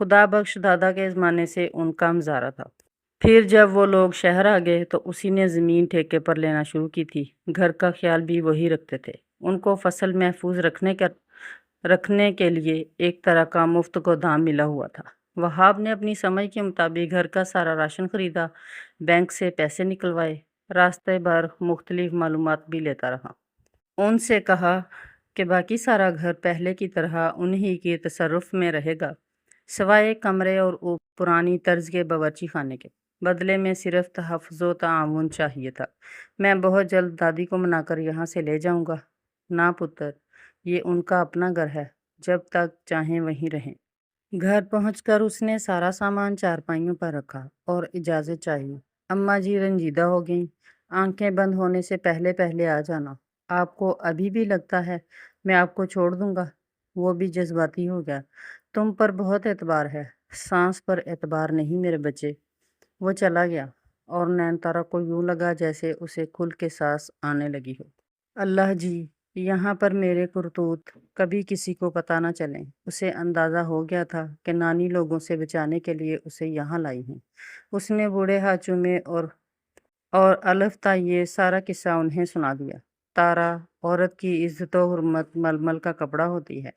خدا بخش دادا کے زمانے سے ان کا مزارہ تھا۔ پھر جب وہ لوگ شہر آ گئے تو اسی نے زمین ٹھیکے پر لینا شروع کی تھی۔ گھر کا خیال بھی وہی رکھتے تھے۔ ان کو فصل محفوظ رکھنے کے لیے ایک طرح کا مفت گودام ملا ہوا تھا۔ وہاب نے اپنی سمجھ کے مطابق گھر کا سارا راشن خریدا، بینک سے پیسے نکلوائے، راستے بھر مختلف معلومات بھی لیتا رہا۔ ان سے کہا کہ باقی سارا گھر پہلے کی طرح انہی کے تصرف میں رہے گا، سوائے کمرے اور پرانی طرز کے باورچی خانے کے۔ بدلے میں صرف تحفظ و تعاون چاہیے تھا۔ میں بہت جلد دادی کو منا کر یہاں سے لے جاؤں گا۔ نہ پتر، یہ ان کا اپنا گھر ہے، جب تک چاہیں وہیں رہیں۔ گھر پہنچ کر اس نے سارا سامان چارپائیوں پر رکھا اور اجازت چاہی۔ اماں جی رنجیدہ ہو گئیں۔ آنکھیں بند ہونے سے پہلے پہلے آ جانا۔ آپ کو ابھی بھی لگتا ہے میں آپ کو چھوڑ دوں گا؟ وہ بھی جذباتی ہو گیا۔ تم پر بہت اعتبار ہے، سانس پر اعتبار نہیں میرے بچے۔ وہ چلا گیا اور نین تارا کو یوں لگا جیسے اسے کھل کے سانس آنے لگی ہو۔ اللہ جی، یہاں پر میرے کرتوت کبھی کسی کو پتہ نہ چلیں۔ اسے اندازہ ہو گیا تھا کہ نانی لوگوں سے بچانے کے لیے اسے یہاں لائی ہیں۔ اس نے بوڑھے ہاتھ چومے اور الفتا یہ سارا قصہ انہیں سنا دیا۔ تارا، عورت کی عزت و حرمت ململ کا کپڑا ہوتی ہے،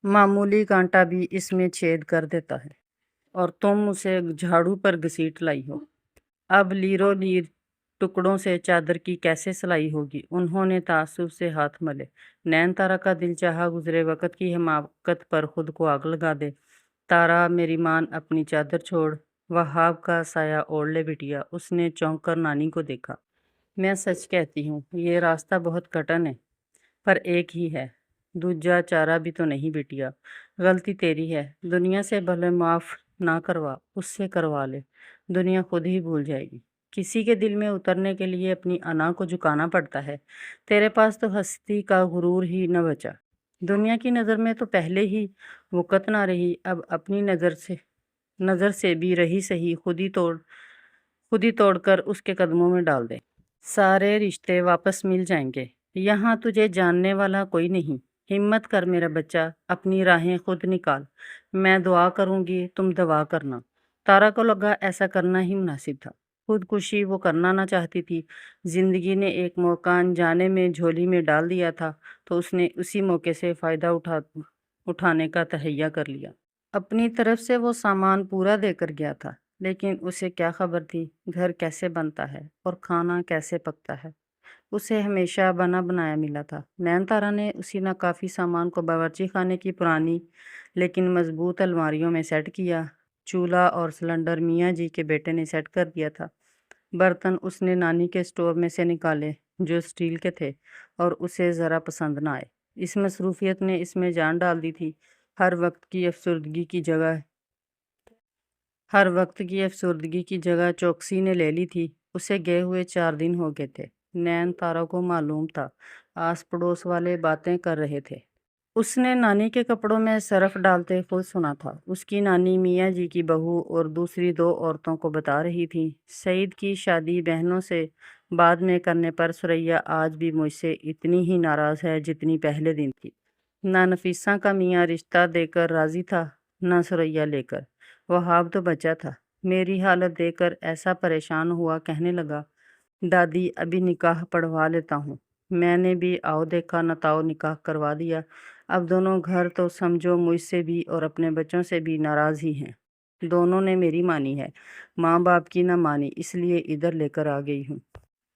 معمولی کانٹا بھی اس میں چھید کر دیتا ہے، اور تم اسے جھاڑو پر گھسیٹ لائی ہو۔ اب لیرو لیر ٹکڑوں سے چادر کی کیسے سلائی ہوگی؟ انہوں نے تعصب سے ہاتھ ملے۔ نین تارا کا دل چاہا گزرے وقت کی حماقت پر خود کو آگ لگا دے۔ تارا میری مان، اپنی چادر چھوڑ، وہاب کا سایہ اوڑھ لے بٹیا۔ اس نے چونک کر نانی کو دیکھا۔ میں سچ کہتی ہوں، یہ راستہ بہت کٹن ہے، پر ایک ہی ہے، دوجا چارہ بھی تو نہیں بٹیا۔ غلطی تیری ہے، دنیا سے بھلے معاف نہ کروا، اس سے کروا لے، دنیا خود ہی بھول جائے گی۔ کسی کے دل میں اترنے کے لیے اپنی انا کو جھکانا پڑتا ہے۔ تیرے پاس تو ہستی کا غرور ہی نہ بچا۔ دنیا کی نظر میں تو پہلے ہی وقت نہ رہی، اب اپنی نظر سے بھی رہی سہی، خود ہی توڑ کر اس کے قدموں میں ڈال دے۔ سارے رشتے واپس مل جائیں گے۔ یہاں تجھے جاننے والا کوئی نہیں۔ ہمت کر میرا بچہ، اپنی راہیں خود نکال۔ میں دعا کروں گی، تم دوا کرنا۔ تارا کو لگا ایسا کرنا ہی مناسب تھا۔ خودکشی وہ کرنا نہ چاہتی تھی۔ زندگی نے ایک موقع انجانے میں جھولی میں ڈال دیا تھا تو اس نے اسی موقع سے فائدہ اٹھانے کا تہیہ کر لیا۔ اپنی طرف سے وہ سامان پورا دے کر گیا تھا، لیکن اسے کیا خبر تھی گھر کیسے بنتا ہے اور کھانا کیسے پکتا ہے۔ اسے ہمیشہ بنا بنایا ملا تھا۔ نین تارا نے اسی ناکافی سامان کو باورچی خانے کی پرانی لیکن مضبوط الماریوں میں سیٹ کیا۔ چولہا اور سلنڈر میاں جی کے بیٹے نے سیٹ کر دیا تھا۔ برتن اس نے نانی کے اسٹور میں سے نکالے جو اسٹیل کے تھے اور اسے ذرا پسند نہ آئے۔ اس مصروفیت نے اس میں جان ڈال دی تھی۔ ہر وقت کی افسردگی کی جگہ چوکسی نے لے لی تھی۔ اسے گئے ہوئے 4 دن ہو گئے تھے۔ نین تارا کو معلوم تھا آس پڑوس والے باتیں کر رہے تھے۔ اس نے نانی کے کپڑوں میں سرف ڈالتے خود سنا تھا۔ اس کی نانی میاں جی کی بہو اور دوسری 2 عورتوں کو بتا رہی تھی، سعید کی شادی بہنوں سے بعد میں کرنے پر ثریا آج بھی مجھ سے اتنی ہی ناراض ہے جتنی پہلے دن تھی۔ نہ نفیسہ کا میاں رشتہ دے کر راضی تھا، نہ ثریا لے کر۔ وہاب تو بچہ تھا، میری حالت دیکھ کر ایسا پریشان ہوا، کہنے لگا، دادی ابھی نکاح پڑھوا لیتا ہوں۔ میں نے بھی آؤ دیکھا نہ تاؤ نکاح کروا دیا۔ اب دونوں گھر تو سمجھو مجھ سے بھی اور اپنے بچوں سے بھی ناراض ہی ہیں۔ دونوں نے میری مانی ہے، ماں باپ کی نہ مانی، اس لیے ادھر لے کر آ گئی ہوں۔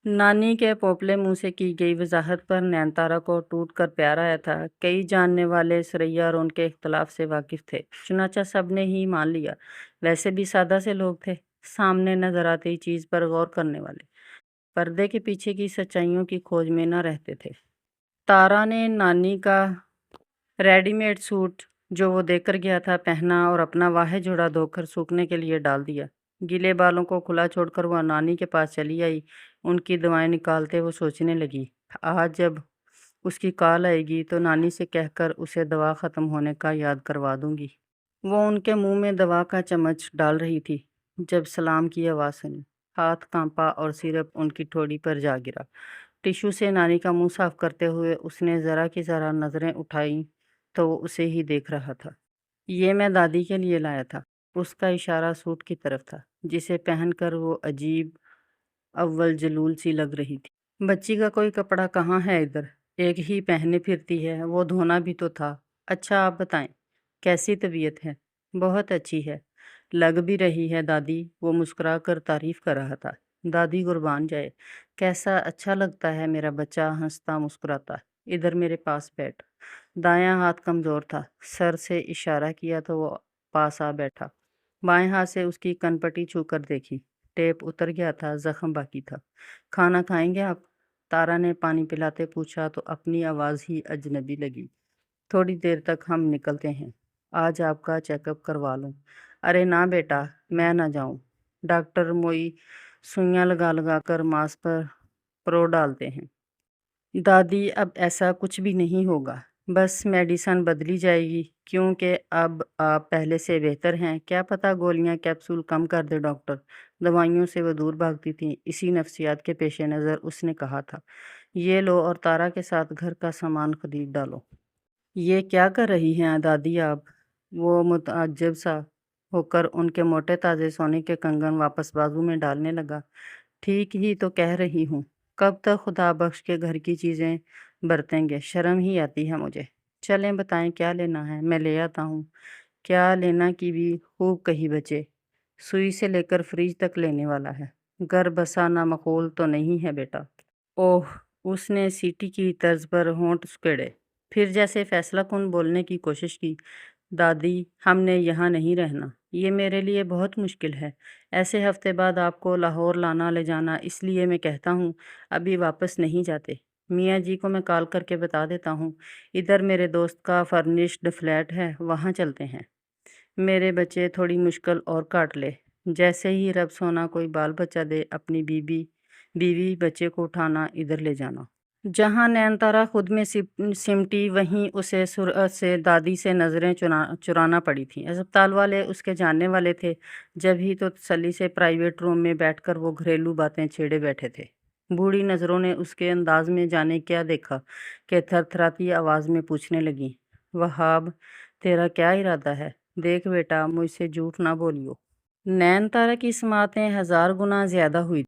نانی کے پوپلے منہ سے کی گئی وضاحت پر نین تارا کو ٹوٹ کر پیار آیا تھا۔ کئی جاننے والے ثریا اور ان کے اختلاف سے واقف تھے، چنانچہ سب نے ہی مان لیا۔ ویسے بھی سادہ سے لوگ تھے، سامنے نظر آتی چیز پر غور کرنے والے، پردے کے پیچھے کی سچائیوں کی کھوج میں نہ رہتے تھے۔ تارا نے نانی کا ریڈی میڈ سوٹ جو وہ دے کر گیا تھا پہنا اور اپنا واحد جوڑا دھو کر سوکھنے کے لیے ڈال دیا۔ گیلے بالوں کو کھلا چھوڑ کر وہ نانی کے پاس چلی آئی۔ ان کی دعائیں نکالتے وہ سوچنے لگی، آج جب اس کی کال آئے گی تو نانی سے کہہ کر اسے دوا ختم ہونے کا یاد کروا دوں گی۔ وہ ان کے منہ میں دوا کا چمچ ڈال رہی تھی جب سلام کی آواز سنی۔ ہاتھ کانپا اور سرپ ان کی ٹھوڑی پر جا گرا۔ ٹشو سے نانی کا منہ صاف کرتے ہوئے اس نے ذرا کی ذرا نظریں اٹھائیں تو وہ اسے ہی دیکھ رہا تھا۔ یہ میں دادی کے لیے لایا تھا۔ اس کا اشارہ سوٹ کی طرف تھا جسے پہن کر وہ عجیب اول جلول سی لگ رہی تھی۔ بچی کا کوئی کپڑا کہاں ہے ادھر؟ ایک ہی پہنے پھرتی ہے، وہ دھونا بھی تو تھا۔ اچھا آپ بتائیں، کیسی طبیعت ہے؟ بہت اچھی ہے، لگ بھی رہی ہے دادی، وہ مسکرا کر تعریف کر رہا تھا۔ دادی قربان جائے، کیسا اچھا لگتا ہے میرا بچہ، ہنستا مسکراتا۔ ادھر میرے پاس بیٹھ۔ دایاں ہاتھ کمزور تھا، سر سے اشارہ کیا تو وہ پاس آ بیٹھا۔ بائیں ہاتھ سے اس کی کنپٹی چھو کر دیکھی، ٹیپ اتر گیا تھا، زخم باقی تھا۔ کھانا کھائیں گے آپ؟ تارا نے پانی پلاتے پوچھا تو اپنی آواز ہی اجنبی لگی۔ تھوڑی دیر تک ہم نکلتے ہیں، آج آپ کا چیک اپ کروا لوں۔ ارے نہ بیٹا، میں نہ جاؤں۔ ڈاکٹر موئی سوئیاں لگا لگا کر ماس پر پرو ڈالتے ہیں۔ دادی اب ایسا کچھ بھی نہیں ہوگا، بس میڈیسن بدلی جائے گی، کیونکہ اب آپ پہلے سے بہتر ہیں۔ کیا پتہ گولیاں کیپسول کم کر دے ڈاکٹر۔ دوائیوں سے وہ دور بھاگتی تھیں، اسی نفسیات کے پیش نظر اس نے کہا تھا، یہ لو اور تارا کے ساتھ گھر کا سامان خرید ڈالو۔ یہ کیا کر رہی ہیں دادی آپ؟ وہ متعجب سا ہو کر ان کے موٹے تازے سونے کے کنگن واپس بازو میں ڈالنے لگا۔ ٹھیک ہی تو کہہ رہی ہوں، کب تک خدا بخش کے گھر کی چیزیں برتیں گے، شرم ہی آتی ہے مجھے۔ چلیں بتائیں کیا لینا ہے، میں لے آتا ہوں۔ کیا لینا کی بھی خوب کہی بچے، سوئی سے لے کر فریج تک لینے والا ہے، گھر بسا نہ مقول تو نہیں ہے بیٹا۔ اوہ، اس نے سیٹی کی طرز پر ہونٹ سکیڑے، پھر جیسے فیصلہ کن بولنے کی کوشش کی۔ دادی ہم نے یہاں نہیں رہنا، یہ میرے لیے بہت مشکل ہے، ایسے ہفتے بعد آپ کو لاہور لانا لے جانا، اس لیے میں کہتا ہوں ابھی واپس نہیں جاتے۔ میاں جی کو میں کال کر کے بتا دیتا ہوں، ادھر میرے دوست کا فرنشڈ فلیٹ ہے، وہاں چلتے ہیں۔ میرے بچے تھوڑی مشکل اور کاٹ لے، جیسے ہی رب سونا کوئی بال بچہ دے، اپنی بیوی بچے کو اٹھانا، ادھر لے جانا۔ جہاں نین تارا خود میں سمٹی، وہیں اسے سرعت سے دادی سے نظریں چرانا پڑی تھیں۔ اسپتال والے اس کے جاننے والے تھے، جب ہی تو تسلی سے پرائیویٹ روم میں بیٹھ کر وہ گھریلو باتیں چھیڑے بیٹھے تھے۔ بوڑھی نظروں نے اس کے انداز میں جانے کیا دیکھا کہ تھر تھراتی آواز میں پوچھنے لگیں، وہاب تیرا کیا ارادہ ہے؟ دیکھ بیٹا، مجھ سے جھوٹ نہ بولیو۔ نین تارا کی سماعتیں 1000 گنا زیادہ ہوئی۔